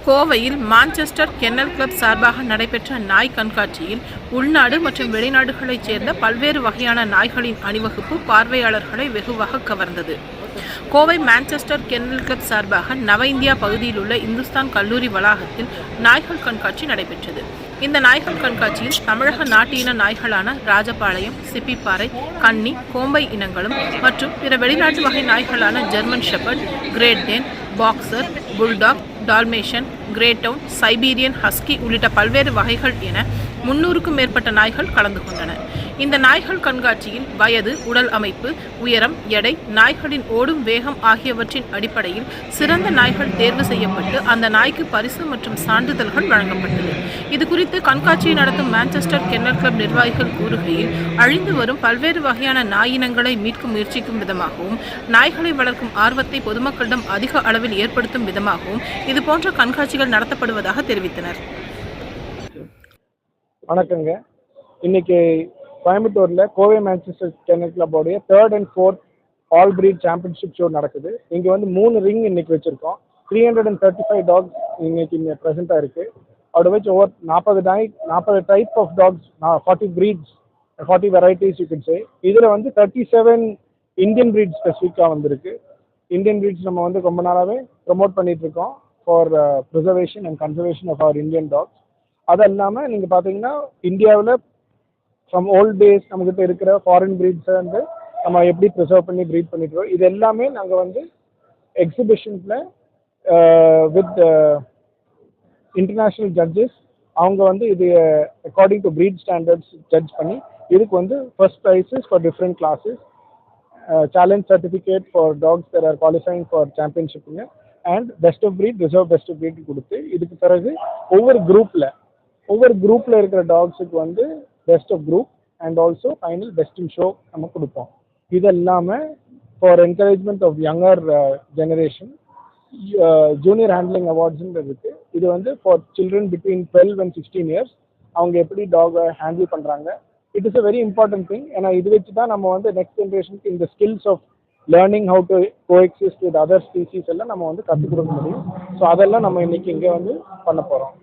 கோவையில் Manchester kennel club சார்பாக நடைபெற்ற நாய் கண்காட்சியில் உள்நாடு மற்றும் வெளிநாடுகளைச் சேர்ந்த பல்வேறு வகையான நாய்களின் அணிவகுப்பு பார்வையாளர்களை வெகுவாக கவர்ந்தது. கோவை மான்செஸ்டர் கென்னல் கிளப் சார்பாக நவ இந்தியா பகுதியில் உள்ள இந்துஸ்தான் கல்லூரி வளாகத்தில் நாய்கள் கண்காட்சி நடைபெற்றது. இந்த நாய்கள் கண்காட்சியில் தமிழக நாட்டு இன நாய்களான ராஜபாளையம், சிப்பிப்பாறை, கன்னி, கோம்பை இனங்களும் மற்றும் பிற வெளிநாட்டு வகை நாய்களான German shepherd, Great Dane, boxer, bulldog, Dalmatian, greyhound, Siberian husky உள்ளிட்ட பல்வேறு வகைகள் என 300க்கும் மேற்பட்ட நாய்கள் கலந்து கொண்டன. இந்த நாய்கள் கண்காட்சியில் வயது, உடல் அமைப்பு, உயரம், எடை, நாய்களின் ஓடும் வேகம் ஆகியவற்றின் அடிப்படையில் சிறந்த நாய்கள் தேர்வு செய்யப்பட்டு அந்த நாய்க்கு பரிசு மற்றும் சான்றிதழ்கள் வழங்கப்பட்டது. இதுகுறித்து கண்காட்சியை நடத்தும் மான்செஸ்டர் கென்னல் கிளப் நிர்வாகிகள் கூறுகையில், அழிந்து வரும் பல்வேறு வகையான நாயினங்களை மீட்கும் முயற்சிக்கும் விதமாகவும் நாய்களை வளர்க்கும் ஆர்வத்தை பொதுமக்களிடம் அதிக அளவில் ஏற்படுத்தும் விதமாகவும் இதுபோன்ற கண்காட்சிகள் நடத்தப்படுவதாக தெரிவித்தனர். வணக்கங்க. இன்னைக்கு கோயம்புத்தூர்ல கோவை மான்செஸ்டர் கென்னல் கிளப்போடைய 3rd and 4th all breed championship show நடக்குது. இங்க வந்து 3 ரிங் இன்னைக்கு வச்சிருக்கோம். 335 டாக்ஸ் இன்னைக்கு இங்க ப்ரெசென்ட்டா இருக்கு. அதோட வச்சு over 40 type of dogs, 40 breeds, 40 varieties you can say. இதுல வந்து 37 இந்தியன் பிரீட் ஸ்பெசிஃபிக்கா வந்திருக்கு. இந்தியன் பிரீட்ஸ் நம்ம வந்து ரொம்ப நாளாவே ப்ரொமோட் பண்ணிட்டு இருக்கோம் for preservation and conservation of our Indian dogs. அது இல்லாமல் நீங்கள் பார்த்தீங்கன்னா இந்தியாவில் ஃப்ரம் ஓல்ட் டேஸ் நம்மகிட்ட இருக்கிற ஃபாரின் பிரீட்ஸை வந்து நம்ம எப்படி ப்ரிசர்வ் பண்ணி ப்ரீட் பண்ணிட்டுருக்கோம். இது எல்லாமே நாங்கள் வந்து எக்ஸிபிஷன்ஸில் வித் இன்டர்நேஷ்னல் ஜட்ஜஸ் அவங்க வந்து இது according to breed standards judge பண்ணி இதுக்கு வந்து first prizes for different classes, challenge certificate for dogs that are qualifying for சாம்பியன்ஷிப்புங்க and best of breed, reserve best of breed கொடுத்து இதுக்கு பிறகு ஒவ்வொரு குரூப்பில் இருக்கிற டாக்ஸுக்கு வந்து best of group and also final best in show நம்ம கொடுப்போம். இது இல்லாமல் for encouragement of younger generation junior handling அவார்ட்ஸ்ன்னு இருக்குது. இது வந்து for children between 12 and 16 years அவங்க எப்படி டாகை ஹேண்டில் பண்ணுறாங்க. It is a very important thing. ஏன்னா இது வச்சு தான் நம்ம வந்து நெக்ஸ்ட் ஜென்ரேஷனுக்கு இந்த skills of learning how to coexist with other species எல்லாம் நம்ம வந்து கற்றுக் கொடுக்க முடியும். ஸோ அதெல்லாம் நம்ம இன்னைக்கு இங்கே வந்து பண்ண போகிறோம்.